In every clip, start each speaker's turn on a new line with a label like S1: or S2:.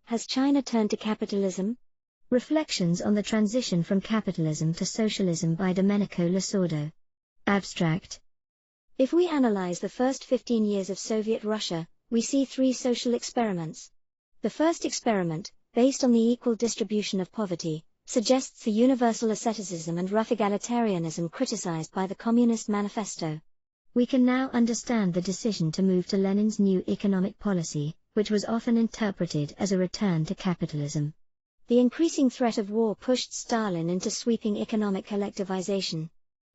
S1: Has China turned to capitalism? Reflections on the Transition from Capitalism to Socialism by Domenico Losurdo. Abstract. If we analyze the first 15 years of Soviet Russia, we see three social experiments. The first experiment, based on the equal distribution of poverty, suggests the universal asceticism and rough egalitarianism criticized by the Communist Manifesto. We can now understand the decision to move to Lenin's new economic policy, which was often interpreted as a return to capitalism. The increasing threat of war pushed Stalin into sweeping economic collectivization.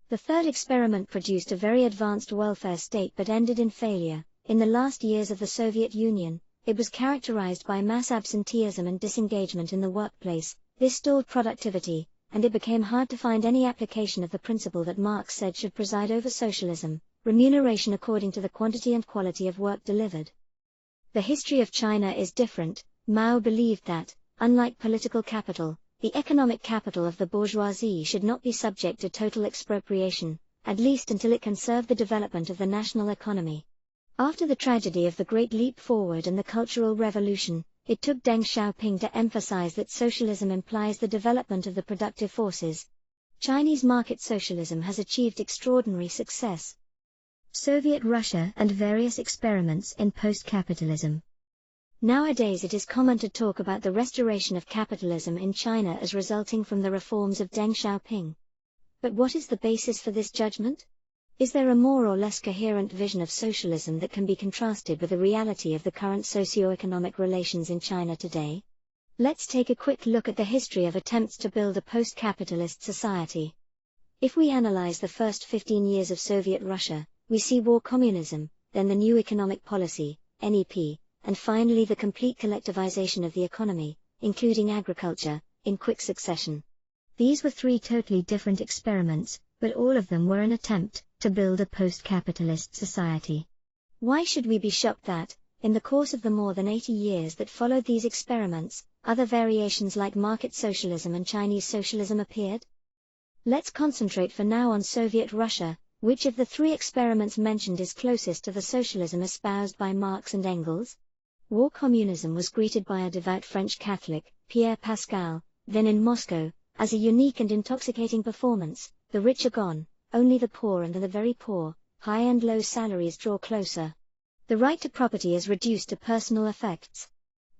S1: The third experiment produced a very advanced welfare state but ended in failure. In the last years of the Soviet Union, it was characterized by mass absenteeism and disengagement in the workplace. This stalled productivity, and it became hard to find any application of the principle that Marx said should preside over socialism: remuneration according to the quantity and quality of work delivered. The history of China is different. Mao believed that, unlike political capital, the economic capital of the bourgeoisie should not be subject to total expropriation, at least until it can serve the development of the national economy. After the tragedy of the Great Leap Forward and the Cultural Revolution, it took Deng Xiaoping to emphasize that socialism implies the development of the productive forces. Chinese market socialism has achieved extraordinary success. Soviet Russia and various experiments in post-capitalism. Nowadays it is common to talk about the restoration of capitalism in China as resulting from the reforms of Deng Xiaoping. But what is the basis for this judgment? Is there a more or less coherent vision of socialism that can be contrasted with the reality of the current socio-economic relations in China today? Let's take a quick look at the history of attempts to build a post-capitalist society. If we analyze the first 15 years of Soviet Russia, we see war communism, then the new economic policy, NEP, and finally the complete collectivization of the economy, including agriculture, in quick succession. These were three totally different experiments, but all of them were an attempt to build a post-capitalist society. Why should we be shocked that, in the course of the more than 80 years that followed these experiments, other variations like market socialism and Chinese socialism appeared? Let's concentrate for now on Soviet Russia. Which of the three experiments mentioned is closest to the socialism espoused by Marx and Engels? War communism was greeted by a devout French Catholic, Pierre Pascal, then in Moscow, as a unique and intoxicating performance. The rich are gone, only the poor and the very poor, high and low salaries draw closer. The right to property is reduced to personal effects.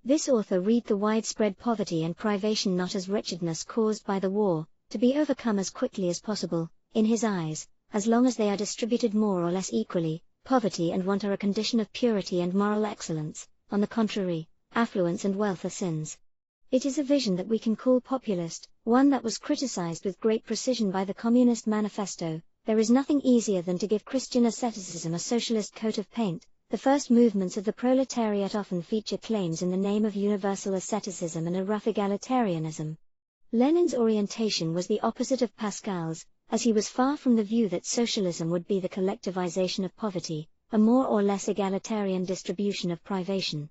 S1: This author read the widespread poverty and privation not as wretchedness caused by the war, to be overcome as quickly as possible. In his eyes, as long as they are distributed more or less equally, poverty and want are a condition of purity and moral excellence. On the contrary, affluence and wealth are sins. It is a vision that we can call populist, one that was criticized with great precision by the Communist Manifesto. There is nothing easier than to give Christian asceticism a socialist coat of paint. The first movements of the proletariat often feature claims in the name of universal asceticism and a rough egalitarianism. Lenin's orientation was the opposite of Pascal's, as he was far from the view that socialism would be the collectivization of poverty, a more or less egalitarian distribution of privation.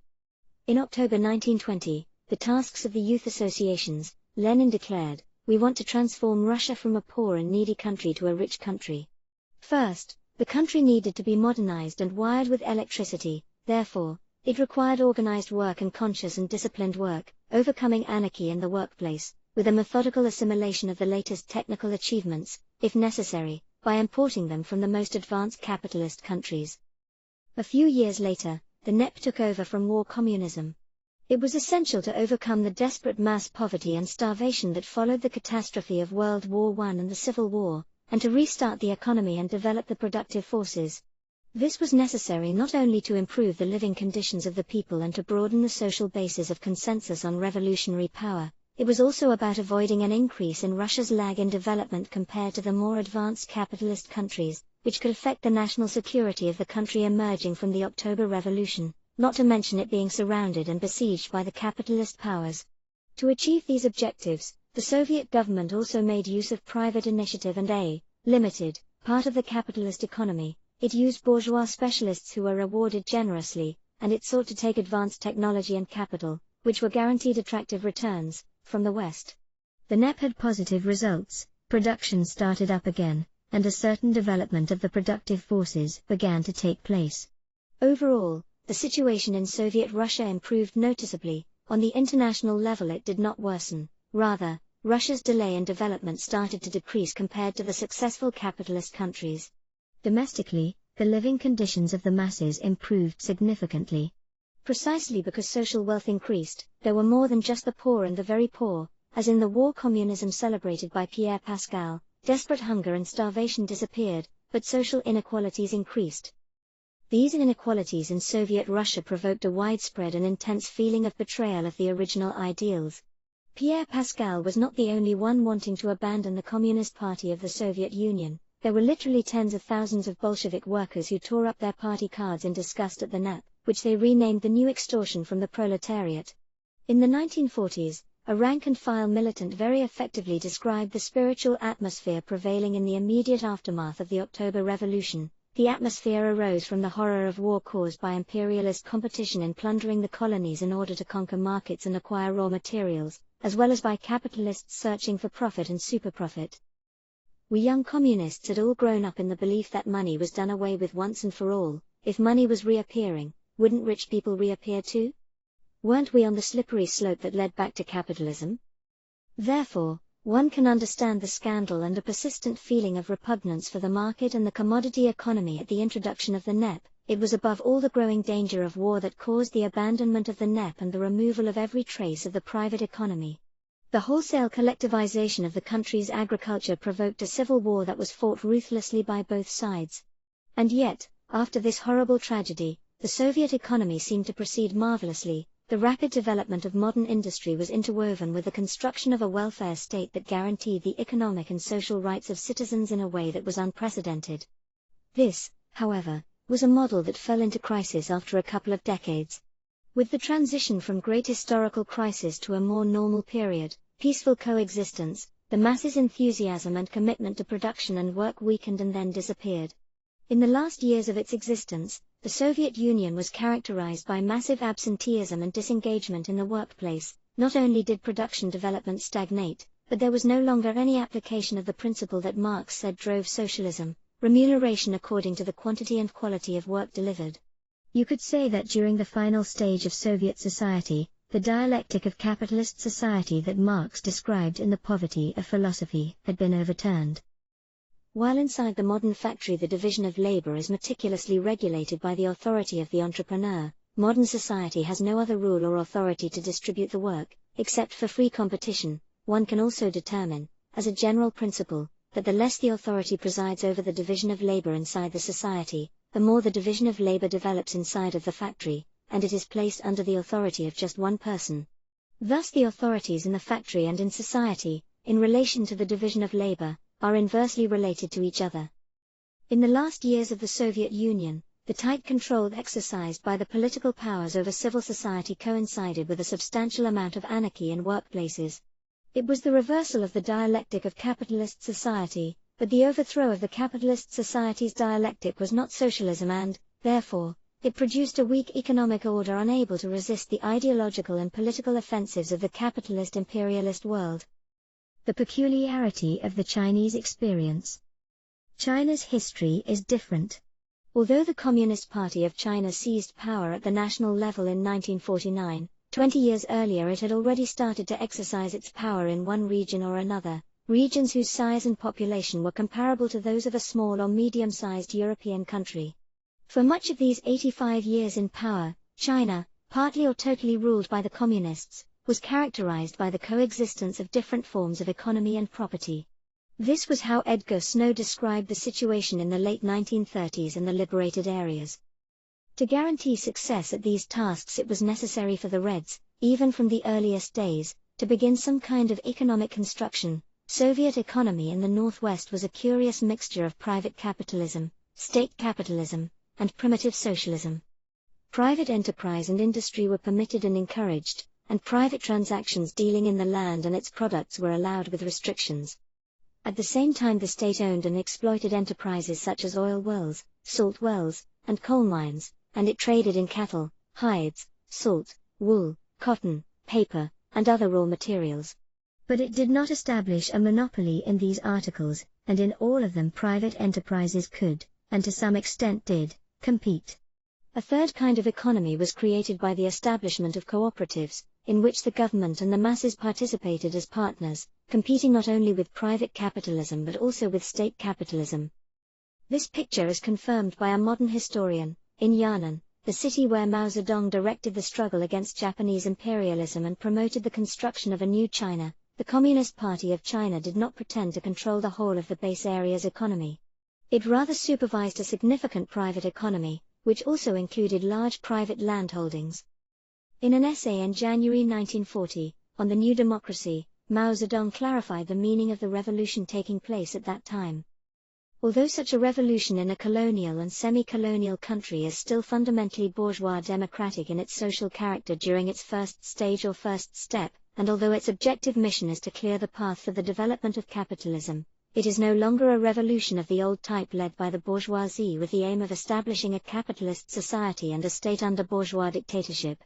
S1: In October 1920, the tasks of the youth associations, Lenin declared, "We want to transform Russia from a poor and needy country to a rich country." First, the country needed to be modernized and wired with electricity, therefore, it required organized work and conscious and disciplined work, overcoming anarchy in the workplace, with a methodical assimilation of the latest technical achievements, if necessary, by importing them from the most advanced capitalist countries. A few years later, the NEP took over from war communism. It was essential to overcome the desperate mass poverty and starvation that followed the catastrophe of World War I and the Civil War, and to restart the economy and develop the productive forces. This was necessary not only to improve the living conditions of the people and to broaden the social basis of consensus on revolutionary power, it was also about avoiding an increase in Russia's lag in development compared to the more advanced capitalist countries, which could affect the national security of the country emerging from the October Revolution, not to mention it being surrounded and besieged by the capitalist powers. To achieve these objectives, the Soviet government also made use of private initiative and a limited part of the capitalist economy. It used bourgeois specialists who were rewarded generously, and it sought to take advanced technology and capital, which were guaranteed attractive returns, from the West. The NEP had positive results, production started up again, and a certain development of the productive forces began to take place. Overall, the situation in Soviet Russia improved noticeably, on the international level it did not worsen. Rather, Russia's delay in development started to decrease compared to the successful capitalist countries. Domestically, the living conditions of the masses improved significantly. Precisely because social wealth increased, there were more than just the poor and the very poor, as in the war communism celebrated by Pierre Pascal, desperate hunger and starvation disappeared, but social inequalities increased. These inequalities in Soviet Russia provoked a widespread and intense feeling of betrayal of the original ideals. Pierre Pascal was not the only one wanting to abandon the Communist Party of the Soviet Union. There were literally tens of thousands of Bolshevik workers who tore up their party cards in disgust at the NAP, which they renamed the new extortion from the proletariat. In the 1940s, a rank-and-file militant very effectively described the spiritual atmosphere prevailing in the immediate aftermath of the October Revolution. The atmosphere arose from the horror of war caused by imperialist competition in plundering the colonies in order to conquer markets and acquire raw materials, as well as by capitalists searching for profit and superprofit. We young communists had all grown up in the belief that money was done away with once and for all. If money was reappearing, wouldn't rich people reappear too? Weren't we on the slippery slope that led back to capitalism? Therefore, one can understand the scandal and a persistent feeling of repugnance for the market and the commodity economy at the introduction of the NEP. It was above all the growing danger of war that caused the abandonment of the NEP and the removal of every trace of the private economy. The wholesale collectivization of the country's agriculture provoked a civil war that was fought ruthlessly by both sides. And yet, after this horrible tragedy, the Soviet economy seemed to proceed marvelously. The rapid development of modern industry was interwoven with the construction of a welfare state that guaranteed the economic and social rights of citizens in a way that was unprecedented. This, however, was a model that fell into crisis after a couple of decades. With the transition from great historical crisis to a more normal period, peaceful coexistence, the masses' enthusiasm and commitment to production and work weakened and then disappeared. In the last years of its existence, the Soviet Union was characterized by massive absenteeism and disengagement in the workplace. Not only did production development stagnate, but there was no longer any application of the principle that Marx said drove socialism: remuneration according to the quantity and quality of work delivered. You could say that during the final stage of Soviet society, the dialectic of capitalist society that Marx described in The Poverty of Philosophy had been overturned. While inside the modern factory the division of labor is meticulously regulated by the authority of the entrepreneur, modern society has no other rule or authority to distribute the work, except for free competition. One can also determine, as a general principle, that the less the authority presides over the division of labor inside the society, the more the division of labor develops inside of the factory, and it is placed under the authority of just one person. Thus the authorities in the factory and in society, in relation to the division of labor, are inversely related to each other. In the last years of the Soviet Union, the tight control exercised by the political powers over civil society coincided with a substantial amount of anarchy in workplaces. It was the reversal of the dialectic of capitalist society, but the overthrow of the capitalist society's dialectic was not socialism and, therefore, it produced a weak economic order unable to resist the ideological and political offensives of the capitalist imperialist world. The peculiarity of the Chinese experience. China's history is different. Although the Communist Party of China seized power at the national level in 1949, 20 years earlier it had already started to exercise its power in one region or another, regions whose size and population were comparable to those of a small or medium-sized European country. For much of these 85 years in power, China, partly or totally ruled by the Communists, was characterized by the coexistence of different forms of economy and property. This was how Edgar Snow described the situation in the late 1930s in the liberated areas. To guarantee success at these tasks it was necessary for the Reds, even from the earliest days, to begin some kind of economic construction. Soviet economy in the Northwest was a curious mixture of private capitalism, state capitalism, and primitive socialism. Private enterprise and industry were permitted and encouraged, and private transactions dealing in the land and its products were allowed with restrictions. At the same time the state owned and exploited enterprises such as oil wells, salt wells, and coal mines, and it traded in cattle, hides, salt, wool, cotton, paper, and other raw materials. But it did not establish a monopoly in these articles, and in all of them private enterprises could, and to some extent did, compete. A third kind of economy was created by the establishment of cooperatives, in which the government and the masses participated as partners, competing not only with private capitalism but also with state capitalism. This picture is confirmed by a modern historian, in Yan'an, the city where Mao Zedong directed the struggle against Japanese imperialism and promoted the construction of a new China. The Communist Party of China did not pretend to control the whole of the base area's economy. It rather supervised a significant private economy, which also included large private landholdings. In an essay in January 1940, on the New Democracy, Mao Zedong clarified the meaning of the revolution taking place at that time. Although such a revolution in a colonial and semi-colonial country is still fundamentally bourgeois democratic in its social character during its first stage or first step, and although its objective mission is to clear the path for the development of capitalism, it is no longer a revolution of the old type led by the bourgeoisie with the aim of establishing a capitalist society and a state under bourgeois dictatorship.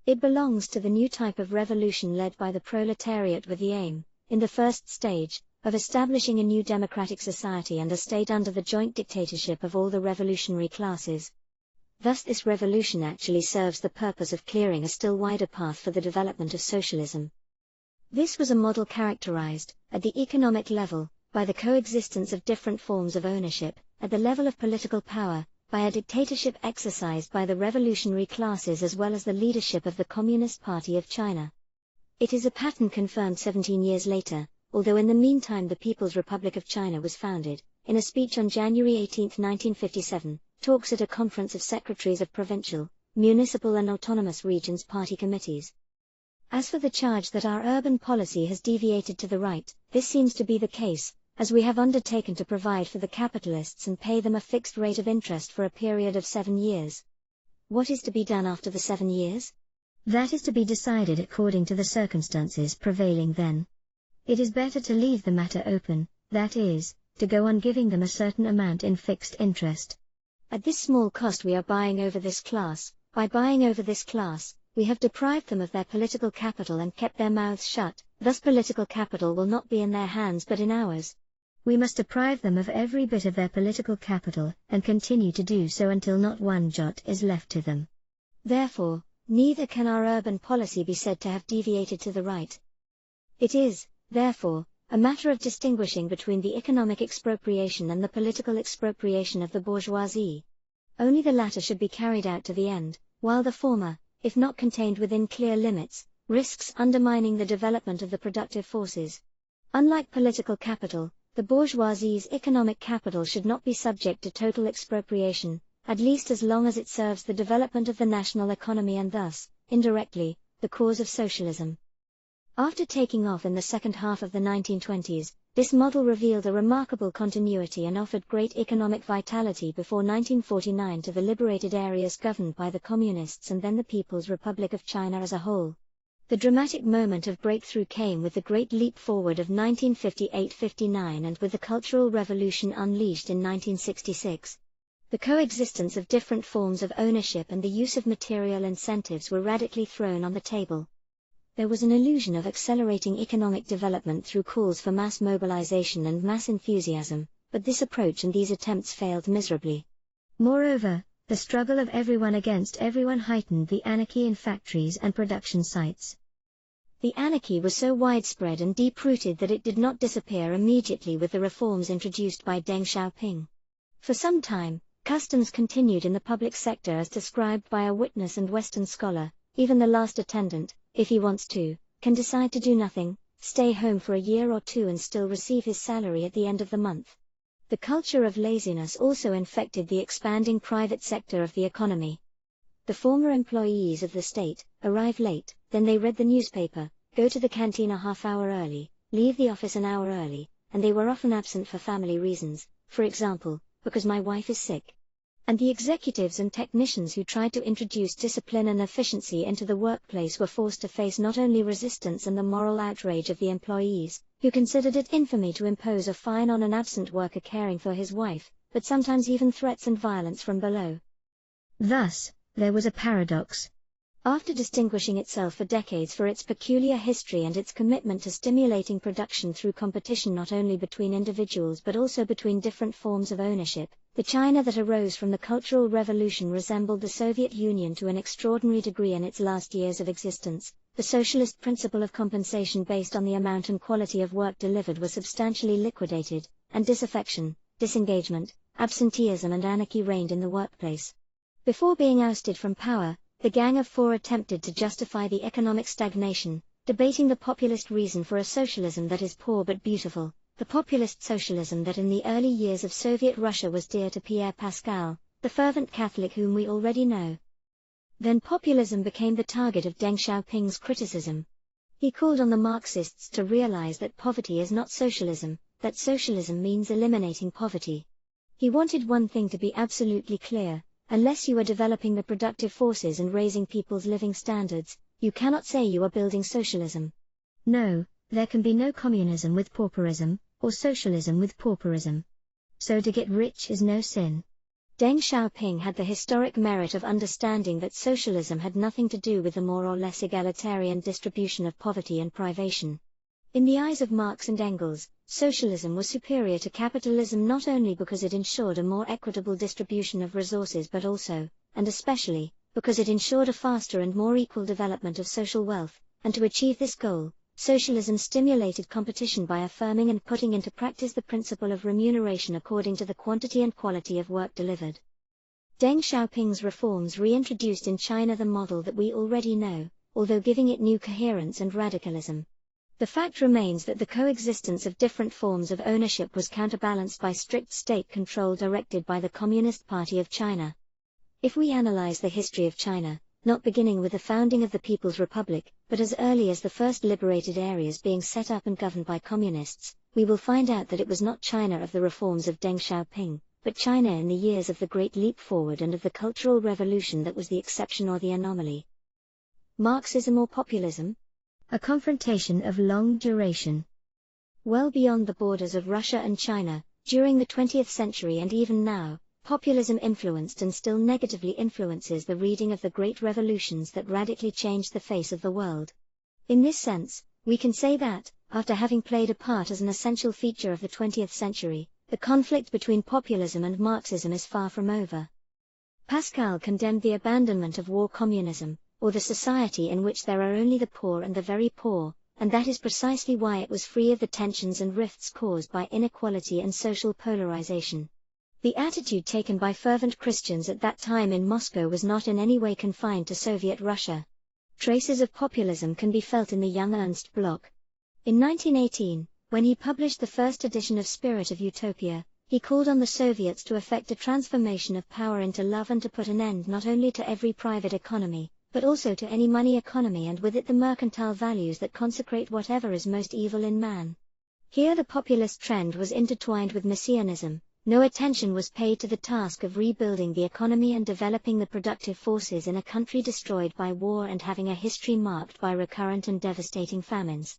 S1: It belongs to the new type of revolution led by the proletariat with the aim, in the first stage, of establishing a new democratic society and a state under the joint dictatorship of all the revolutionary classes. Thus this revolution actually serves the purpose of clearing a still wider path for the development of socialism. This was a model characterized, at the economic level, by the coexistence of different forms of ownership, at the level of political power, by a dictatorship exercised by the revolutionary classes as well as the leadership of the Communist Party of China. It is a pattern confirmed 17 years later, although in the meantime the People's Republic of China was founded. In a speech on January 18, 1957, talks at a conference of secretaries of provincial, municipal and autonomous regions party committees. As for the charge that our urban policy has deviated to the right, this seems to be the case, as we have undertaken to provide for the capitalists and pay them a fixed rate of interest for a period of 7 years. What is to be done after the 7 years? That is to be decided according to the circumstances prevailing then. It is better to leave the matter open, that is, to go on giving them a certain amount in fixed interest. At this small cost we are buying over this class. By buying over this class, we have deprived them of their political capital and kept their mouths shut, thus political capital will not be in their hands but in ours. We must deprive them of every bit of their political capital, and continue to do so until not one jot is left to them. Therefore, neither can our urban policy be said to have deviated to the right. It is, therefore, a matter of distinguishing between the economic expropriation and the political expropriation of the bourgeoisie. Only the latter should be carried out to the end, while the former, if not contained within clear limits, risks undermining the development of the productive forces. Unlike political capital, the bourgeoisie's economic capital should not be subject to total expropriation, at least as long as it serves the development of the national economy and thus, indirectly, the cause of socialism. After taking off in the second half of the 1920s, this model revealed a remarkable continuity and offered great economic vitality before 1949 to the liberated areas governed by the Communists and then the People's Republic of China as a whole. The dramatic moment of breakthrough came with the Great Leap Forward of 1958-59 and with the Cultural Revolution unleashed in 1966. The coexistence of different forms of ownership and the use of material incentives were radically thrown on the table. There was an illusion of accelerating economic development through calls for mass mobilization and mass enthusiasm, but this approach and these attempts failed miserably. Moreover, the struggle of everyone against everyone heightened the anarchy in factories and production sites. The anarchy was so widespread and deep-rooted that it did not disappear immediately with the reforms introduced by Deng Xiaoping. For some time, customs continued in the public sector as described by a witness and Western scholar. Even the last attendant, if he wants to, can decide to do nothing, stay home for a year or two and still receive his salary at the end of the month. The culture of laziness also infected the expanding private sector of the economy. The former employees of the state arrive late, then they read the newspaper, go to the canteen a half-hour early, leave the office an hour early, and they were often absent for family reasons, for example, because my wife is sick. And the executives and technicians who tried to introduce discipline and efficiency into the workplace were forced to face not only resistance and the moral outrage of the employees, who considered it infamy to impose a fine on an absent worker caring for his wife, but sometimes even threats and violence from below. Thus, there was a paradox. After distinguishing itself for decades for its peculiar history and its commitment to stimulating production through competition not only between individuals but also between different forms of ownership, the China that arose from the Cultural Revolution resembled the Soviet Union to an extraordinary degree in its last years of existence. the socialist principle of compensation based on the amount and quality of work delivered was substantially liquidated, and disaffection, disengagement, absenteeism and anarchy reigned in the workplace. Before being ousted from power, the Gang of Four attempted to justify the economic stagnation, debating the populist reason for a socialism that is poor but beautiful, the populist socialism that in the early years of Soviet Russia was dear to Pierre Pascal, the fervent Catholic whom we already know. Then populism became the target of Deng Xiaoping's criticism. He called on the Marxists to realize that poverty is not socialism, that socialism means eliminating poverty. He wanted one thing to be absolutely clear: unless you are developing the productive forces and raising people's living standards, you cannot say you are building socialism. No, there can be no communism with pauperism, or socialism with pauperism. So to get rich is no sin. Deng Xiaoping had the historic merit of understanding that socialism had nothing to do with the more or less egalitarian distribution of poverty and privation. In the eyes of Marx and Engels, socialism was superior to capitalism not only because it ensured a more equitable distribution of resources but also, and especially, because it ensured a faster and more equal development of social wealth, and to achieve this goal, socialism stimulated competition by affirming and putting into practice the principle of remuneration according to the quantity and quality of work delivered. Deng Xiaoping's reforms reintroduced in China the model that we already know, although giving it new coherence and radicalism. The fact remains that the coexistence of different forms of ownership was counterbalanced by strict state control directed by the Communist Party of China. If we analyze the history of China, not beginning with the founding of the People's Republic, but as early as the first liberated areas being set up and governed by communists, we will find out that it was not China of the reforms of Deng Xiaoping, but China in the years of the Great Leap Forward and of the Cultural Revolution that was the exception or the anomaly. Marxism or populism? A confrontation of long duration. Well beyond the borders of Russia and China, during the 20th century and even now, populism influenced and still negatively influences the reading of the great revolutions that radically changed the face of the world. In this sense, we can say that, after having played a part as an essential feature of the 20th century, the conflict between populism and Marxism is far from over. Pascal condemned the abandonment of war communism, or the society in which there are only the poor and the very poor, and that is precisely why it was free of the tensions and rifts caused by inequality and social polarization. The attitude taken by fervent Christians at that time in Moscow was not in any way confined to Soviet Russia. Traces of populism can be felt in the young Ernst Bloch. In 1918, when he published the first edition of Spirit of Utopia, he called on the Soviets to effect a transformation of power into love and to put an end not only to every private economy, but also to any money economy and with it the mercantile values that consecrate whatever is most evil in man. Here the populist trend was intertwined with messianism. No attention was paid to the task of rebuilding the economy and developing the productive forces in a country destroyed by war and having a history marked by recurrent and devastating famines.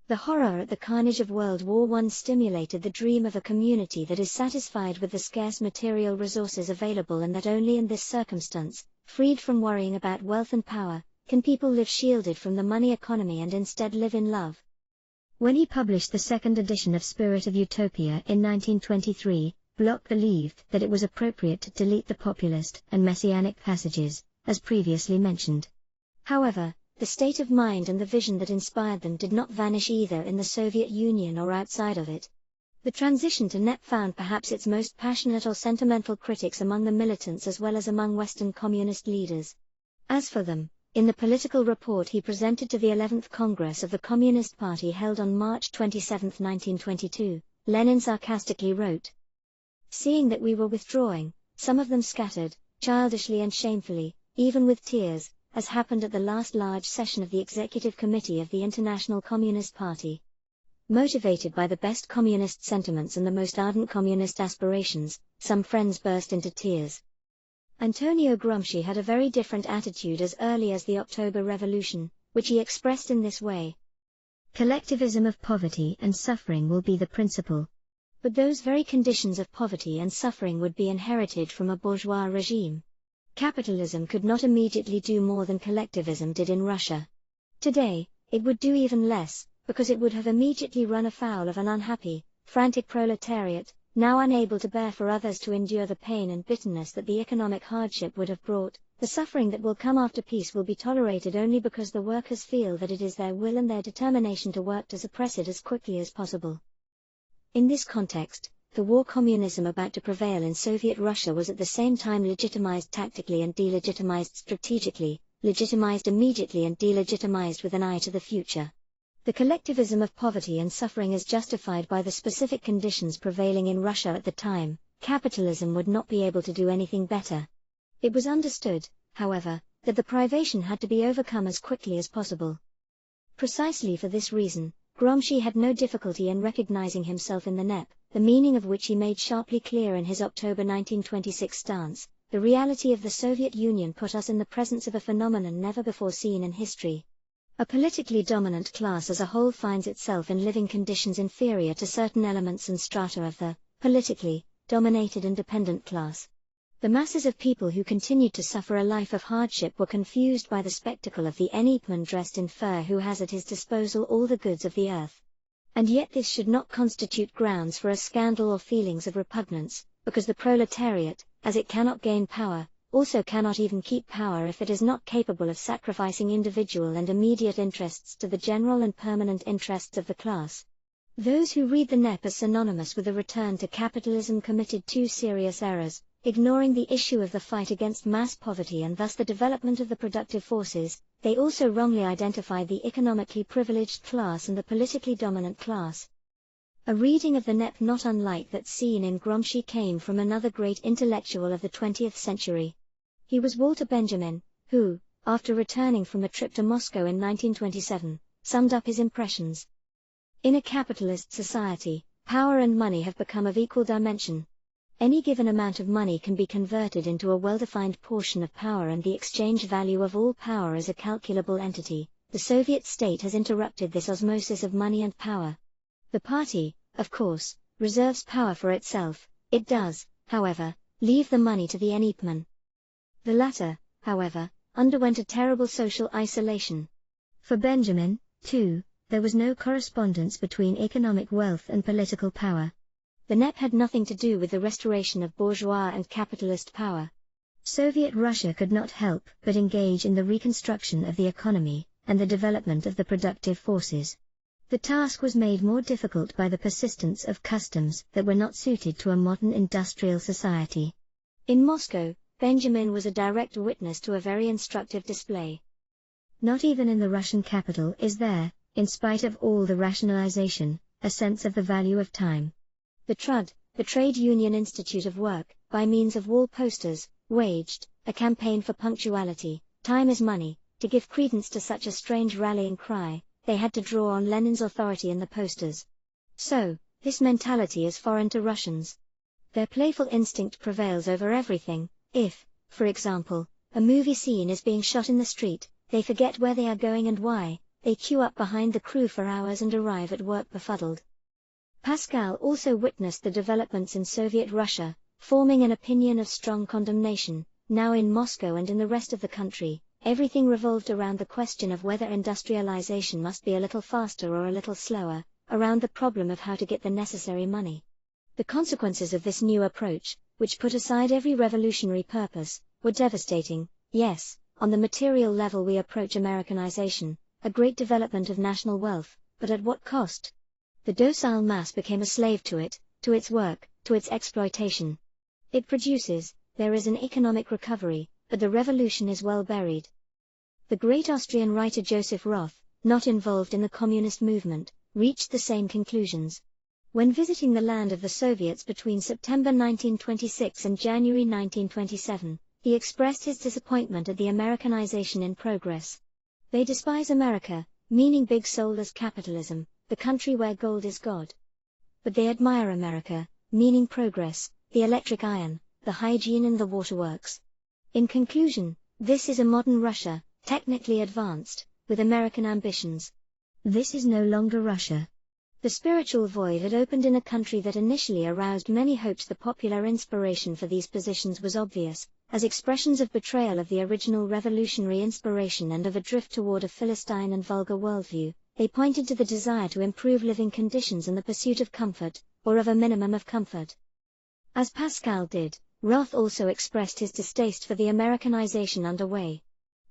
S1: The horror at the carnage of World War I stimulated the dream of a community that is satisfied with the scarce material resources available and that only in this circumstance, freed from worrying about wealth and power, can people live shielded from the money economy and instead live in love. When he published the second edition of Spirit of Utopia in 1923, Bloch believed that it was appropriate to delete the populist and messianic passages, as previously mentioned. However, the state of mind and the vision that inspired them did not vanish either in the Soviet Union or outside of it. The transition to NEP found perhaps its most passionate or sentimental critics among the militants as well as among Western communist leaders. As for them, in the political report he presented to the 11th Congress of the Communist Party held on March 27, 1922, Lenin sarcastically wrote, "Seeing that we were withdrawing, some of them scattered, childishly and shamefully, even with tears, as happened at the last large session of the Executive Committee of the International Communist Party. Motivated by the best communist sentiments and the most ardent communist aspirations, some friends burst into tears." Antonio Gramsci had a very different attitude as early as the October Revolution, which he expressed in this way. Collectivism of poverty and suffering will be the principle. But those very conditions of poverty and suffering would be inherited from a bourgeois regime. Capitalism could not immediately do more than collectivism did in Russia. Today, it would do even less, because it would have immediately run afoul of an unhappy, frantic proletariat, now unable to bear for others to endure the pain and bitterness that the economic hardship would have brought, The suffering that will come after peace will be tolerated only because the workers feel that it is their will and their determination to work to suppress it as quickly as possible. In this context, the war communism about to prevail in Soviet Russia was at the same time legitimized tactically and delegitimized strategically, legitimized immediately and delegitimized with an eye to the future. The collectivism of poverty and suffering is justified by the specific conditions prevailing in Russia at the time. Capitalism would not be able to do anything better. It was understood, however, that the privation had to be overcome as quickly as possible. Precisely for this reason, Gramsci had no difficulty in recognizing himself in the NEP, the meaning of which he made sharply clear in his October 1926 stance. The reality of the Soviet Union put us in the presence of a phenomenon never before seen in history. A politically dominant class as a whole finds itself in living conditions inferior to certain elements and strata of the politically dominated and dependent class. The masses of people who continued to suffer a life of hardship were confused by the spectacle of the Eneatman dressed in fur who has at his disposal all the goods of the earth. And yet this should not constitute grounds for a scandal or feelings of repugnance, because the proletariat, as it cannot gain power, also cannot even keep power if it is not capable of sacrificing individual and immediate interests to the general and permanent interests of the class. Those who read the NEP as synonymous with a return to capitalism committed two serious errors, ignoring the issue of the fight against mass poverty and thus the development of the productive forces. They also wrongly identified the economically privileged class and the politically dominant class. A reading of the NEP not unlike that seen in Gramsci came from another great intellectual of the 20th century. He was Walter Benjamin, who, after returning from a trip to Moscow in 1927, summed up his impressions. In a capitalist society, power and money have become of equal dimension. Any given amount of money can be converted into a well-defined portion of power, and the exchange value of all power is a calculable entity. The Soviet state has interrupted this osmosis of money and power. The party, of course, reserves power for itself. It does, however, leave the money to the Eneatman. The latter, however, underwent a terrible social isolation. For Benjamin, too, there was no correspondence between economic wealth and political power. The NEP had nothing to do with the restoration of bourgeois and capitalist power. Soviet Russia could not help but engage in the reconstruction of the economy and the development of the productive forces. The task was made more difficult by the persistence of customs that were not suited to a modern industrial society. In Moscow, Benjamin was a direct witness to a very instructive display. Not even in the Russian capital is there, in spite of all the rationalization, a sense of the value of time. The TRUD, the Trade Union Institute of Work, by means of wall posters, waged a campaign for punctuality. Time is money. To give credence to such a strange rallying cry, they had to draw on Lenin's authority in the posters. So, this mentality is foreign to Russians. Their playful instinct prevails over everything. If, for example, a movie scene is being shot in the street, they forget where they are going and why. They queue up behind the crew for hours and arrive at work befuddled. Pascal also witnessed the developments in Soviet Russia, forming an opinion of strong condemnation. Now in Moscow and in the rest of the country, everything revolved around the question of whether industrialization must be a little faster or a little slower, around the problem of how to get the necessary money. The consequences of this new approach, which put aside every revolutionary purpose, were devastating. Yes, on the material level we approach Americanization, a great development of national wealth, but at what cost? The docile mass became a slave to it, to its work, to its exploitation. It produces, there is an economic recovery, but the revolution is well buried. The great Austrian writer Joseph Roth, not involved in the communist movement, reached the same conclusions. When visiting the land of the Soviets between September 1926 and January 1927, he expressed his disappointment at the Americanization in progress. They despise America, meaning big soulless capitalism, the country where gold is God. But they admire America, meaning progress, the electric iron, the hygiene and the waterworks. In conclusion, this is a modern Russia, technically advanced, with American ambitions. This is no longer Russia. The spiritual void had opened in a country that initially aroused many hopes. The popular inspiration for these positions was obvious, as expressions of betrayal of the original revolutionary inspiration and of a drift toward a Philistine and vulgar worldview. They pointed to the desire to improve living conditions and the pursuit of comfort, or of a minimum of comfort. As Pascal did, Roth also expressed his distaste for the Americanization underway.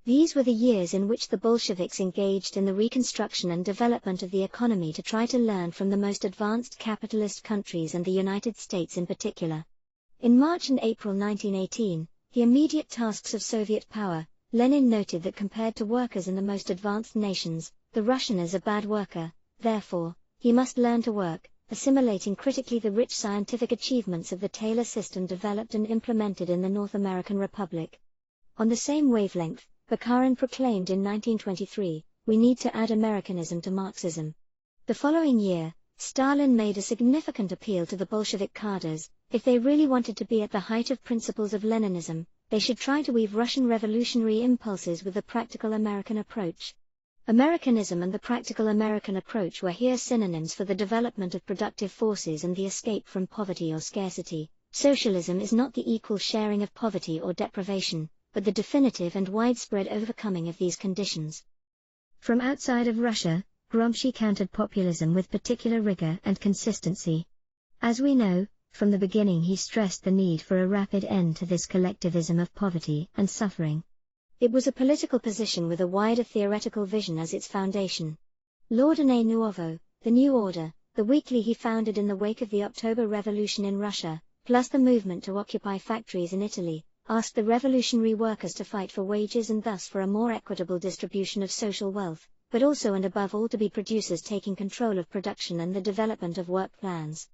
S1: These were the years in which the Bolsheviks engaged in the reconstruction and development of the economy to try to learn from the most advanced capitalist countries and the United States in particular. In March and April 1918, the immediate tasks of Soviet power, Lenin noted that compared to workers in the most advanced nations, the Russian is a bad worker, therefore, he must learn to work, assimilating critically the rich scientific achievements of the Taylor system developed and implemented in the North American Republic. On the same wavelength, Bukharin proclaimed in 1923, "We need to add Americanism to Marxism." The following year, Stalin made a significant appeal to the Bolshevik cadres: if they really wanted to be at the height of principles of Leninism, they should try to weave Russian revolutionary impulses with the practical American approach. Americanism and the practical American approach were here synonyms for the development of productive forces and the escape from poverty or scarcity. Socialism is not the equal sharing of poverty or deprivation, but the definitive and widespread overcoming of these conditions. From outside of Russia, Gramsci countered populism with particular rigor and consistency. As we know, from the beginning he stressed the need for a rapid end to this collectivism of poverty and suffering. It was a political position with a wider theoretical vision as its foundation. L'Ordine Nuovo, the New Order, the weekly he founded in the wake of the October Revolution in Russia, plus the movement to occupy factories in Italy, asked the revolutionary workers to fight for wages and thus for a more equitable distribution of social wealth, but also and above all to be producers taking control of production and the development of work plans.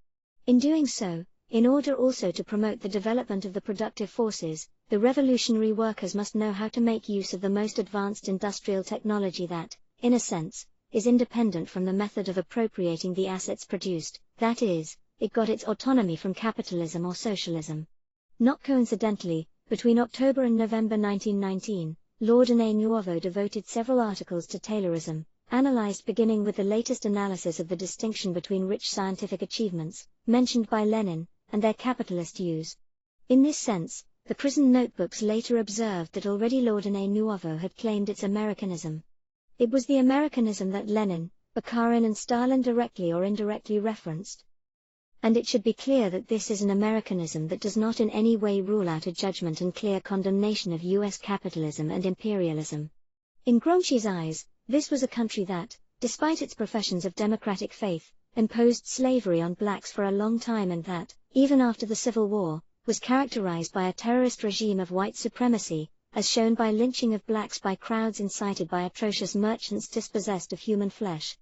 S1: In doing so, in order also to promote the development of the productive forces, the revolutionary workers must know how to make use of the most advanced industrial technology that, in a sense, is independent from the method of appropriating the assets produced, that is, it got its autonomy from capitalism or socialism. Not coincidentally, between October and November 1919, L'Ordine Nuovo devoted several articles to Taylorism, analyzed beginning with the latest analysis of the distinction between rich scientific achievements, mentioned by Lenin, and their capitalist use. In this sense, the prison notebooks later observed that already L'Ordine Nuovo had claimed its Americanism. It was the Americanism that Lenin, Bukharin and Stalin directly or indirectly referenced. And it should be clear that this is an Americanism that does not in any way rule out a judgment and clear condemnation of US capitalism and imperialism. In Gramsci's eyes, this was a country that, despite its professions of democratic faith, imposed slavery on blacks for a long time and that, even after the Civil War, was characterized by a terrorist regime of white supremacy, as shown by lynching of blacks by crowds incited by atrocious merchants dispossessed of human flesh.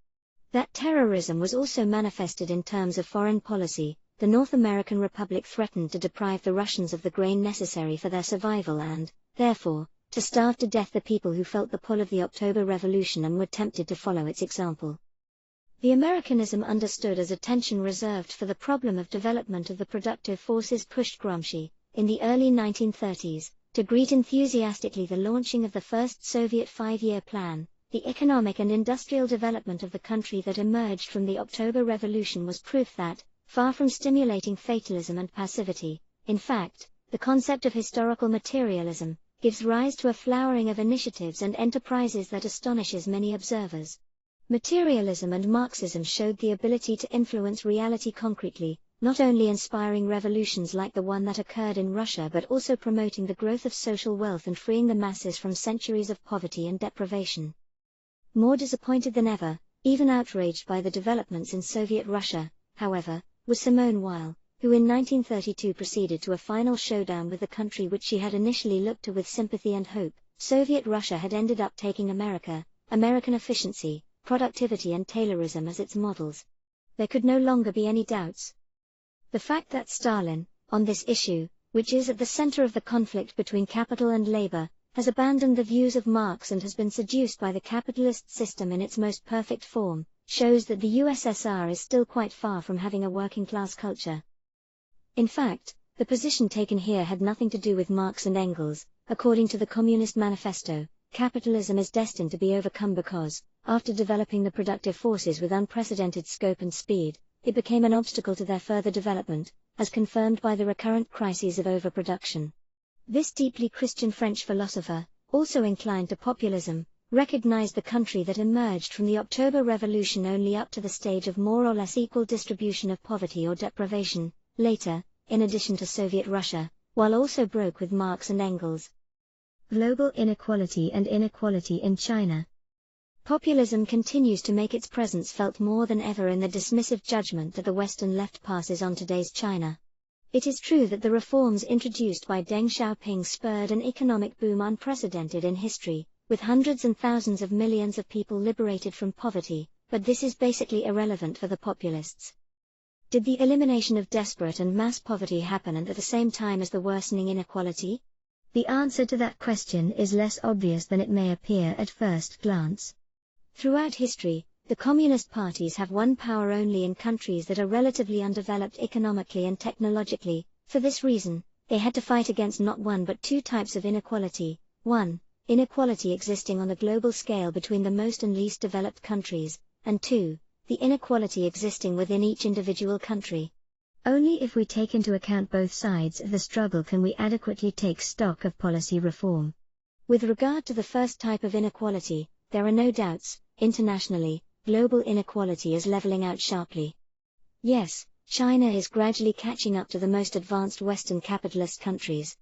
S1: That terrorism was also manifested in terms of foreign policy. The North American Republic threatened to deprive the Russians of the grain necessary for their survival and, therefore, to starve to death the people who felt the pull of the October Revolution and were tempted to follow its example. The Americanism understood as a tension reserved for the problem of development of the productive forces pushed Gramsci, in the early 1930s, to greet enthusiastically the launching of the first Soviet five-year plan. The economic and industrial development of the country that emerged from the October Revolution was proof that, far from stimulating fatalism and passivity, in fact, the concept of historical materialism gives rise to a flowering of initiatives and enterprises that astonishes many observers. Materialism and Marxism showed the ability to influence reality concretely, not only inspiring revolutions like the one that occurred in Russia but also promoting the growth of social wealth and freeing the masses from centuries of poverty and deprivation. More disappointed than ever, even outraged by the developments in Soviet Russia, however, was Simone Weil, who in 1932 proceeded to a final showdown with the country which she had initially looked to with sympathy and hope. Soviet Russia had ended up taking American efficiency, productivity and Taylorism as its models. There could no longer be any doubts. The fact that Stalin, on this issue, which is at the center of the conflict between capital and labor, has abandoned the views of Marx and has been seduced by the capitalist system in its most perfect form, shows that the USSR is still quite far from having a working-class culture. In fact, the position taken here had nothing to do with Marx and Engels. According to the Communist Manifesto, capitalism is destined to be overcome because, after developing the productive forces with unprecedented scope and speed, it became an obstacle to their further development, as confirmed by the recurrent crises of overproduction. This deeply Christian French philosopher, also inclined to populism, recognized the country that emerged from the October Revolution only up to the stage of more or less equal distribution of poverty or deprivation. Later, in addition to Soviet Russia, while also broke with Marx and Engels. Global inequality and inequality in China. Populism continues to make its presence felt more than ever in the dismissive judgment that the Western left passes on today's China. It is true that the reforms introduced by Deng Xiaoping spurred an economic boom unprecedented in history, with hundreds and thousands of millions of people liberated from poverty, but this is basically irrelevant for the populists. Did the elimination of desperate and mass poverty happen at the same time as the worsening inequality? The answer to that question is less obvious than it may appear at first glance. Throughout history, the communist parties have won power only in countries that are relatively undeveloped economically and technologically. For this reason, they had to fight against not one but two types of inequality. 1. Inequality existing on a global scale between the most and least developed countries, and 2. The inequality existing within each individual country. Only if we take into account both sides of the struggle can we adequately take stock of policy reform. With regard to the first type of inequality, there are no doubts. Internationally, global inequality is leveling out sharply. Yes, China is gradually catching up to the most advanced Western capitalist countries.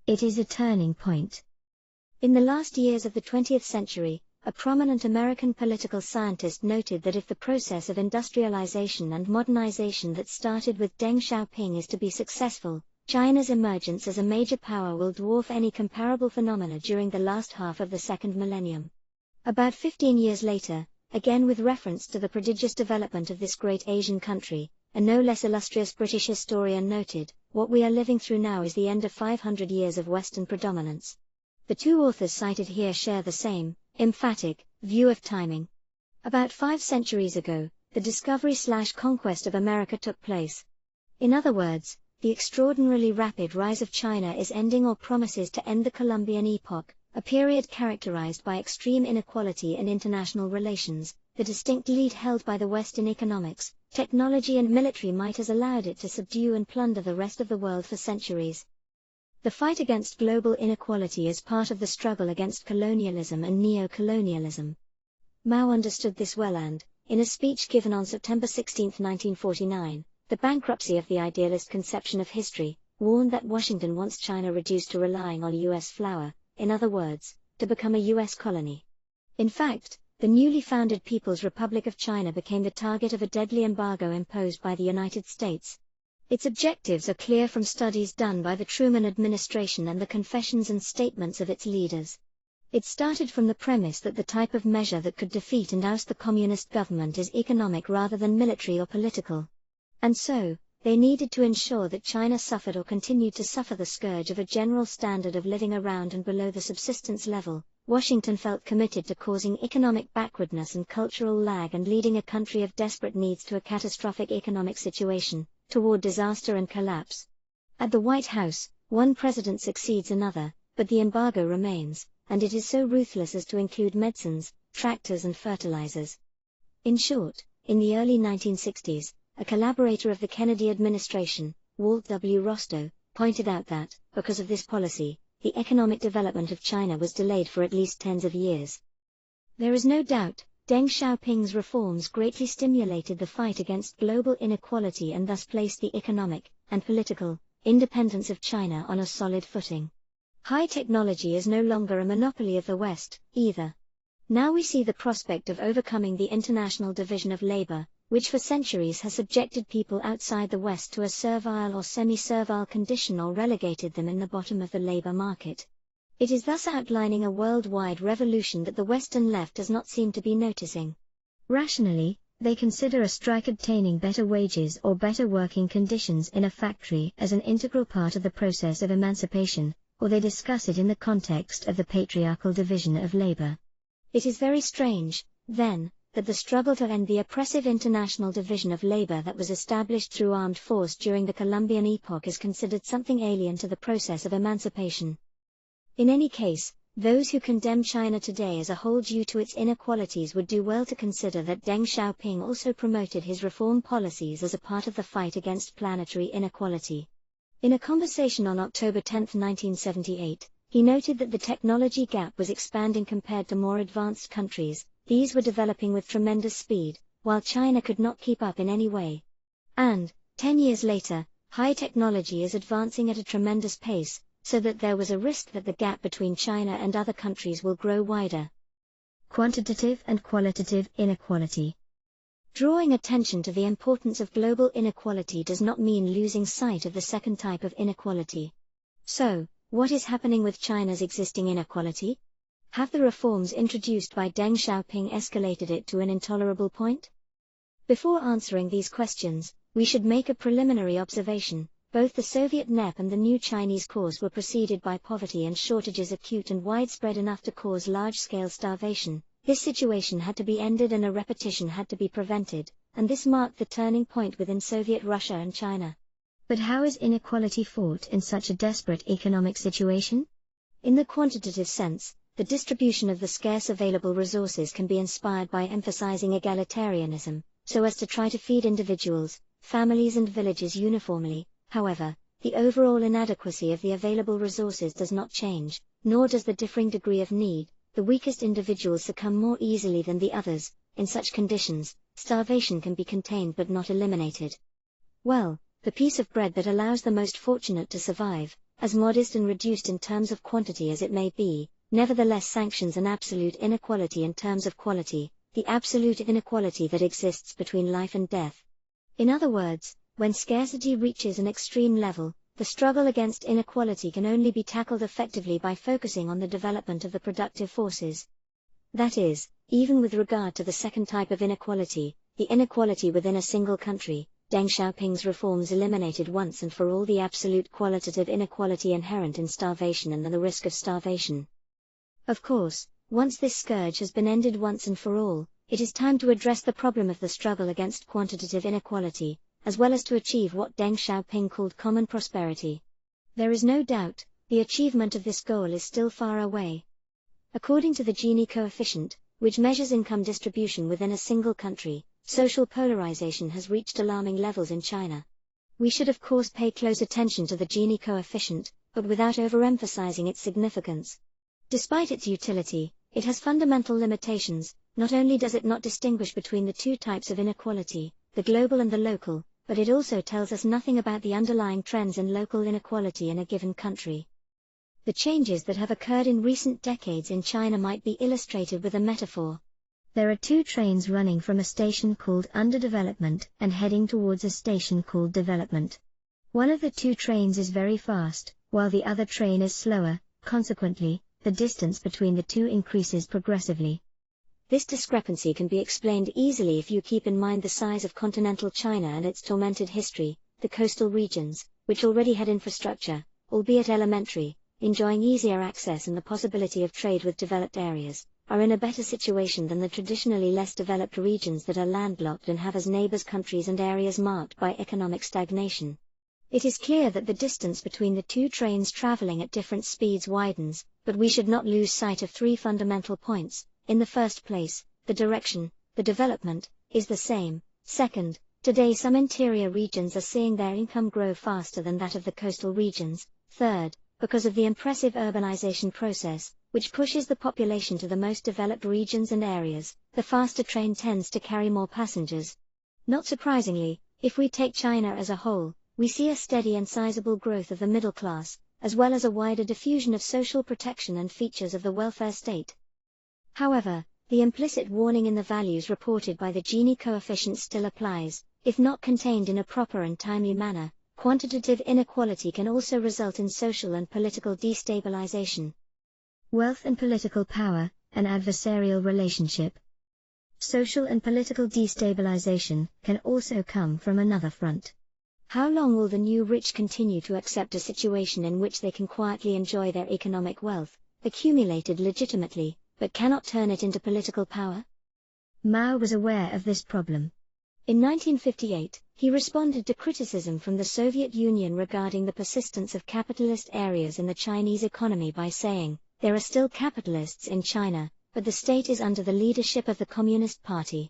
S1: It is a turning point. In the last years of the 20th century, a prominent American political scientist noted that if the process of industrialization and modernization that started with Deng Xiaoping is to be successful, China's emergence as a major power will dwarf any comparable phenomena during the last half of the second millennium. About 15 years later, again with reference to the prodigious development of this great Asian country, a no less illustrious British historian noted, "What we are living through now is the end of 500 years of Western predominance." The two authors cited here share the same, emphatic, view of timing. About 5 centuries ago, the discovery/conquest of America took place. In other words, the extraordinarily rapid rise of China is ending or promises to end the Columbian epoch, a period characterized by extreme inequality in international relations. The distinct lead held by the West in economics, technology and military might has allowed it to subdue and plunder the rest of the world for centuries. The fight against global inequality is part of the struggle against colonialism and neo-colonialism. Mao understood this well and, in a speech given on September 16, 1949, the bankruptcy of the idealist conception of history, warned that Washington wants China reduced to relying on U.S. flour, in other words, to become a U.S. colony. In fact, the newly founded People's Republic of China became the target of a deadly embargo imposed by the United States. Its objectives are clear from studies done by the Truman administration and the confessions and statements of its leaders. It started from the premise that the type of measure that could defeat and oust the communist government is economic rather than military or political. And so, they needed to ensure that China suffered or continued to suffer the scourge of a general standard of living around and below the subsistence level. Washington felt committed to causing economic backwardness and cultural lag and leading a country of desperate needs to a catastrophic economic situation, toward disaster and collapse. At the White House, one president succeeds another, but the embargo remains, and it is so ruthless as to include medicines, tractors and fertilizers. In short, in the early 1960s, a collaborator of the Kennedy administration, Walt W. Rostow, pointed out that, because of this policy, the economic development of China was delayed for at least tens of years. There is no doubt, Deng Xiaoping's reforms greatly stimulated the fight against global inequality and thus placed the economic, and political, independence of China on a solid footing. High technology is no longer a monopoly of the West, either. Now we see the prospect of overcoming the international division of labor, which for centuries has subjected people outside the West to a servile or semi-servile condition or relegated them in the bottom of the labor market. It is thus outlining a worldwide revolution that the Western left does not seem to be noticing. Rationally, they consider a strike obtaining better wages or better working conditions in a factory as an integral part of the process of emancipation, or they discuss it in the context of the patriarchal division of labor. It is very strange, then, that the struggle to end the oppressive international division of labor that was established through armed force during the Columbian epoch is considered something alien to the process of emancipation. In any case, those who condemn China today as a whole due to its inequalities would do well to consider that Deng Xiaoping also promoted his reform policies as a part of the fight against planetary inequality. In a conversation on October 10, 1978, he noted that the technology gap was expanding compared to more advanced countries. These were developing with tremendous speed, while China could not keep up in any way. And, 10 years later, High technology is advancing at a tremendous pace, so that there was a risk that the gap between China and other countries will grow wider. Quantitative and qualitative inequality. Drawing attention to the importance of global inequality does not mean losing sight of the second type of inequality. So, what is happening with China's existing inequality? Have the reforms introduced by Deng Xiaoping escalated it to an intolerable point? Before answering these questions, we should make a preliminary observation. Both the Soviet NEP and the new Chinese course were preceded by poverty and shortages acute and widespread enough to cause large-scale starvation. This situation had to be ended and a repetition had to be prevented, and this marked the turning point within Soviet Russia and China. But how is inequality fought in such a desperate economic situation? In the quantitative sense, the distribution of the scarce available resources can be inspired by emphasizing egalitarianism, so as to try to feed individuals, families and villages uniformly. However, the overall inadequacy of the available resources does not change, nor does the differing degree of need. The weakest individuals succumb more easily than the others. In such conditions, starvation can be contained but not eliminated. Well, the piece of bread that allows the most fortunate to survive, as modest and reduced in terms of quantity as it may be, nevertheless sanctions an absolute inequality in terms of quality, the absolute inequality that exists between life and death. In other words, when scarcity reaches an extreme level, the struggle against inequality can only be tackled effectively by focusing on the development of the productive forces. That is, even with regard to the second type of inequality, the inequality within a single country, Deng Xiaoping's reforms eliminated once and for all the absolute qualitative inequality inherent in starvation and the risk of starvation. Of course, once this scourge has been ended once and for all, it is time to address the problem of the struggle against quantitative inequality, as well as to achieve what Deng Xiaoping called common prosperity. There is no doubt, the achievement of this goal is still far away. According to the Gini coefficient, which measures income distribution within a single country, social polarization has reached alarming levels in China. We should of course pay close attention to the Gini coefficient, but without overemphasizing its significance. Despite its utility, it has fundamental limitations. Not only does it not distinguish between the two types of inequality, the global and the local, but it also tells us nothing about the underlying trends in local inequality in a given country. The changes that have occurred in recent decades in China might be illustrated with a metaphor. There are two trains running from a station called underdevelopment and heading towards a station called development. One of the two trains is very fast, while the other train is slower. Consequently, the distance between the two increases progressively. This discrepancy can be explained easily if you keep in mind the size of continental China and its tormented history. The coastal regions, which already had infrastructure, albeit elementary, enjoying easier access and the possibility of trade with developed areas, are in a better situation than the traditionally less developed regions that are landlocked and have as neighbors countries and areas marked by economic stagnation. It is clear that the distance between the two trains traveling at different speeds widens, but we should not lose sight of three fundamental points. In the first place, the direction, the development, is the same. Second, today some interior regions are seeing their income grow faster than that of the coastal regions. Third, because of the impressive urbanization process, which pushes the population to the most developed regions and areas, the faster train tends to carry more passengers. Not surprisingly, if we take China as a whole, we see a steady and sizable growth of the middle class, as well as a wider diffusion of social protection and features of the welfare state. However, the implicit warning in the values reported by the Gini coefficient still applies. If not contained in a proper and timely manner, quantitative inequality can also result in social and political destabilization. Wealth and political power, an adversarial relationship. Social and political destabilization can also come from another front. How long will the new rich continue to accept a situation in which they can quietly enjoy their economic wealth, accumulated legitimately, but cannot turn it into political power? Mao was aware of this problem. In 1958, he responded to criticism from the Soviet Union regarding the persistence of capitalist areas in the Chinese economy by saying, "There are still capitalists in China, but the state is under the leadership of the Communist Party."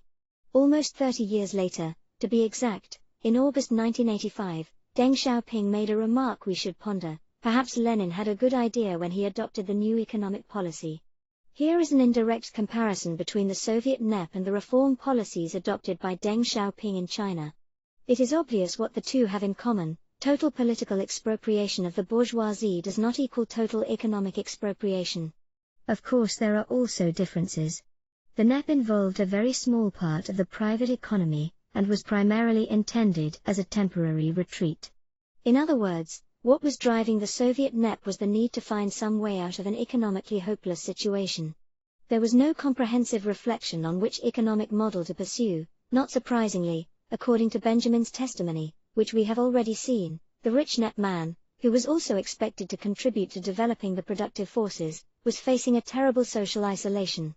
S1: Almost 30 years later, to be exact, in August 1985, Deng Xiaoping made a remark we should ponder. Perhaps Lenin had a good idea when he adopted the new economic policy. Here is an indirect comparison between the Soviet NEP and the reform policies adopted by Deng Xiaoping in China. It is obvious what the two have in common. Total political expropriation of the bourgeoisie does not equal total economic expropriation. Of course, there are also differences. The NEP involved a very small part of the private economy, and was primarily intended as a temporary retreat. In other words, what was driving the Soviet NEP was the need to find some way out of an economically hopeless situation. There was no comprehensive reflection on which economic model to pursue. Not surprisingly, according to Benjamin's testimony, which we have already seen, the rich NEP man, who was also expected to contribute to developing the productive forces, was facing a terrible social isolation.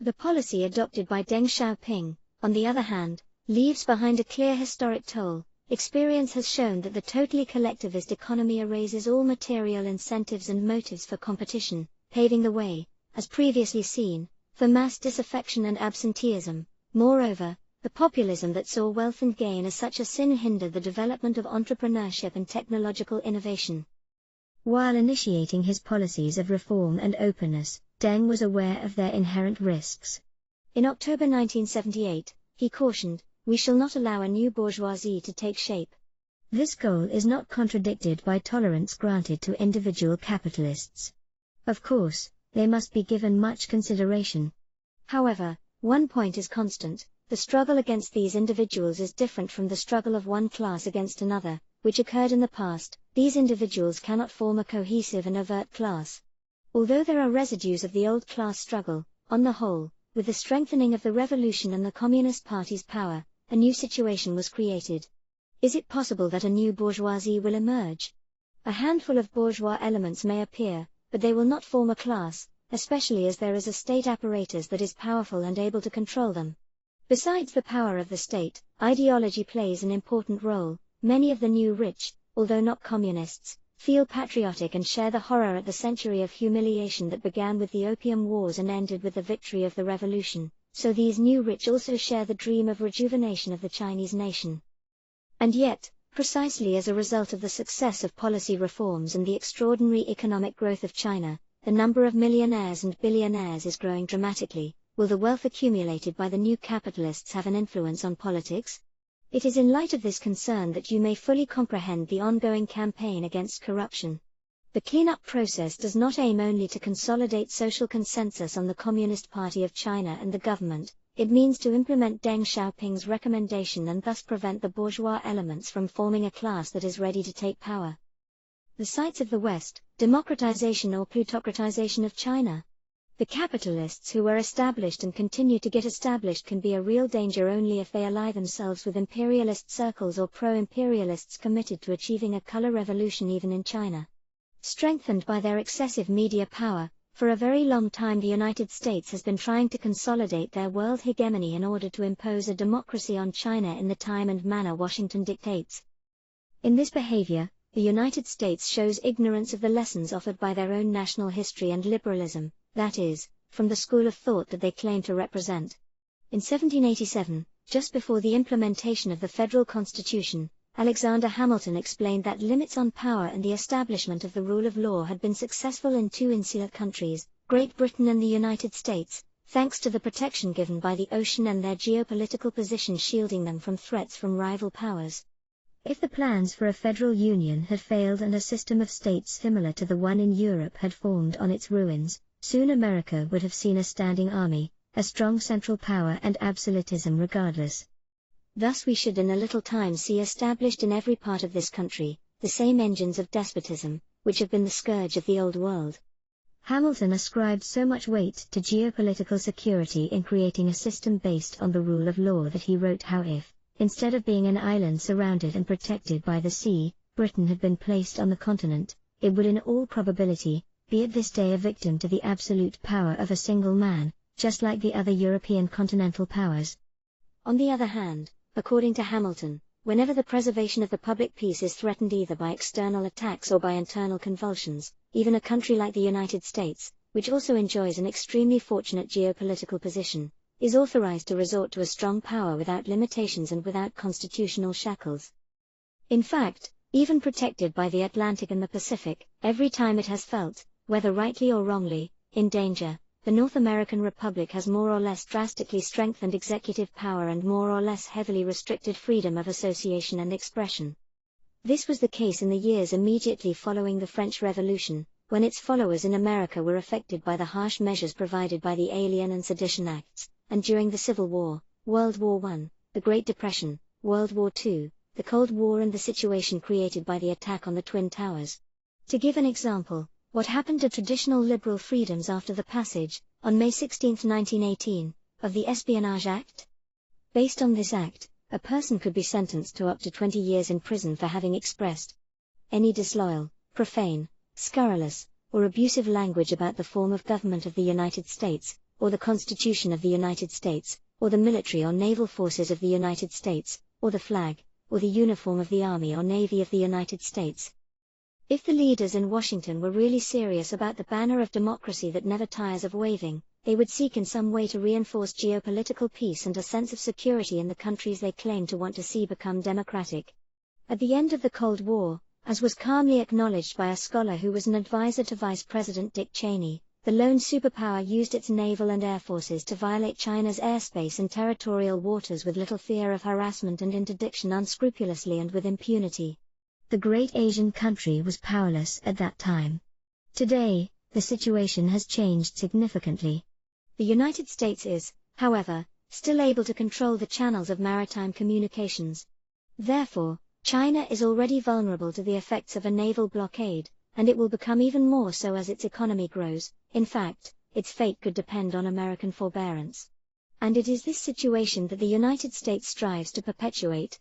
S1: The policy adopted by Deng Xiaoping, on the other hand, leaves behind a clear historic toll. Experience has shown that the totally collectivist economy erases all material incentives and motives for competition, paving the way, as previously seen, for mass disaffection and absenteeism. Moreover, the populism that saw wealth and gain as such a sin hindered the development of entrepreneurship and technological innovation. While initiating his policies of reform and openness, Deng was aware of their inherent risks. In October 1978, he cautioned, "We shall not allow a new bourgeoisie to take shape." This goal is not contradicted by tolerance granted to individual capitalists. Of course, they must be given much consideration. However, one point is constant: the struggle against these individuals is different from the struggle of one class against another, which occurred in the past. These individuals cannot form a cohesive and overt class. Although there are residues of the old class struggle, on the whole, with the strengthening of the revolution and the Communist Party's power, a new situation was created. Is it possible that a new bourgeoisie will emerge? A handful of bourgeois elements may appear, but they will not form a class, especially as there is a state apparatus that is powerful and able to control them. Besides the power of the state, ideology plays an important role. Many of the new rich, although not communists, feel patriotic and share the horror at the century of humiliation that began with the Opium Wars and ended with the victory of the revolution, so these new rich also share the dream of rejuvenation of the Chinese nation. And yet, precisely as a result of the success of policy reforms and the extraordinary economic growth of China, the number of millionaires and billionaires is growing dramatically. Will the wealth accumulated by the new capitalists have an influence on politics? It is in light of this concern that you may fully comprehend the ongoing campaign against corruption. The cleanup process does not aim only to consolidate social consensus on the Communist Party of China and the government, it means to implement Deng Xiaoping's recommendation and thus prevent the bourgeois elements from forming a class that is ready to take power. The sights of the West, democratization or plutocratization of China. The capitalists who were established and continue to get established can be a real danger only if they ally themselves with imperialist circles or pro-imperialists committed to achieving a color revolution even in China. Strengthened by their excessive media power, for a very long time the United States has been trying to consolidate their world hegemony in order to impose a democracy on China in the time and manner Washington dictates. In this behavior, the United States shows ignorance of the lessons offered by their own national history and liberalism, that is, from the school of thought that they claim to represent. In 1787, just before the implementation of the federal constitution, Alexander Hamilton explained that limits on power and the establishment of the rule of law had been successful in two insular countries, Great Britain and the United States, thanks to the protection given by the ocean and their geopolitical position shielding them from threats from rival powers. If the plans for a federal union had failed and a system of states similar to the one in Europe had formed on its ruins, soon America would have seen a standing army, a strong central power and absolutism regardless. Thus we should in a little time see established in every part of this country, the same engines of despotism, which have been the scourge of the old world. Hamilton ascribed so much weight to geopolitical security in creating a system based on the rule of law that he wrote how if, instead of being an island surrounded and protected by the sea, Britain had been placed on the continent, it would in all probability be at this day a victim to the absolute power of a single man, just like the other European continental powers. On the other hand, according to Hamilton, whenever the preservation of the public peace is threatened either by external attacks or by internal convulsions, even a country like the United States, which also enjoys an extremely fortunate geopolitical position, is authorized to resort to a strong power without limitations and without constitutional shackles. In fact, even protected by the Atlantic and the Pacific, every time it has felt, whether rightly or wrongly, in danger, the North American Republic has more or less drastically strengthened executive power and more or less heavily restricted freedom of association and expression. This was the case in the years immediately following the French Revolution, when its followers in America were affected by the harsh measures provided by the Alien and Sedition Acts, and during the Civil War, World War I, the Great Depression, World War II, the Cold War, and the situation created by the attack on the Twin Towers. To give an example, what happened to traditional liberal freedoms after the passage, on May 16, 1918, of the Espionage Act? Based on this act, a person could be sentenced to up to 20 years in prison for having expressed any disloyal, profane, scurrilous, or abusive language about the form of government of the United States, or the Constitution of the United States, or the military or naval forces of the United States, or the flag, or the uniform of the Army or Navy of the United States. If the leaders in Washington were really serious about the banner of democracy that never tires of waving, they would seek in some way to reinforce geopolitical peace and a sense of security in the countries they claim to want to see become democratic. At the end of the Cold War, as was calmly acknowledged by a scholar who was an advisor to Vice President Dick Cheney, the lone superpower used its naval and air forces to violate China's airspace and territorial waters with little fear of harassment and interdiction, unscrupulously and with impunity. The great Asian country was powerless at that time. Today, the situation has changed significantly. The United States is, however, still able to control the channels of maritime communications. Therefore, China is already vulnerable to the effects of a naval blockade, and it will become even more so as its economy grows. In fact, its fate could depend on American forbearance. And it is this situation that the United States strives to perpetuate.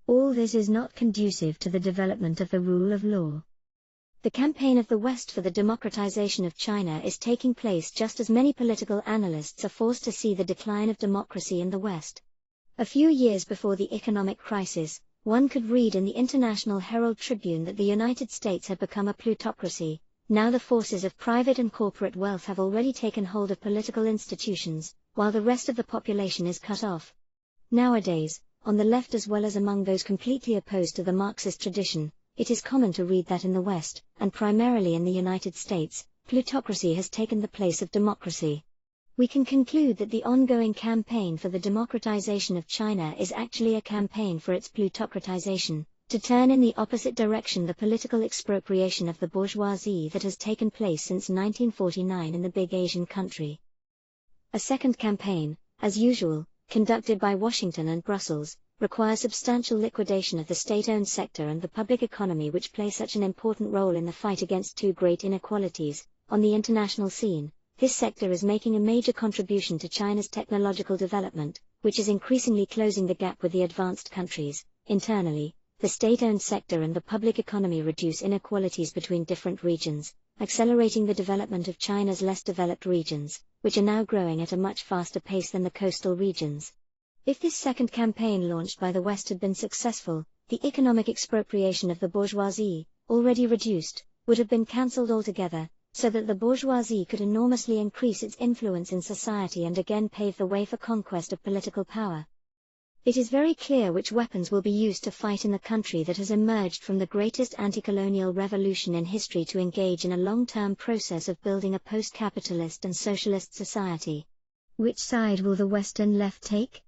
S1: All this is not conducive to the development of the rule of law. The campaign of the West for the democratization of China is taking place just as many political analysts are forced to see the decline of democracy in the West. A few years before the economic crisis, one could read in the International Herald Tribune that the United States had become a plutocracy. Now the forces of private and corporate wealth have already taken hold of political institutions, while the rest of the population is cut off. Nowadays, on the left as well as among those completely opposed to the Marxist tradition, it is common to read that in the West, and primarily in the United States, plutocracy has taken the place of democracy. We can conclude that the ongoing campaign for the democratization of China is actually a campaign for its plutocratization, to turn in the opposite direction the political expropriation of the bourgeoisie that has taken place since 1949 in the big Asian country. A second campaign, as usual, conducted by Washington and Brussels, requires substantial liquidation of the state-owned sector and the public economy, which play such an important role in the fight against two great inequalities. On the international scene, this sector is making a major contribution to China's technological development, which is increasingly closing the gap with the advanced countries. Internally, the state-owned sector and the public economy reduce inequalities between different regions, accelerating the development of China's less developed regions, which are now growing at a much faster pace than the coastal regions. If this second campaign launched by the West had been successful, the economic expropriation of the bourgeoisie, already reduced, would have been cancelled altogether, so that the bourgeoisie could enormously increase its influence in society and again pave the way for conquest of political power. It is very clear which weapons will be used to fight in the country that has emerged from the greatest anti-colonial revolution in history to engage in a long-term process of building a post-capitalist and socialist society. Which side will the Western left take?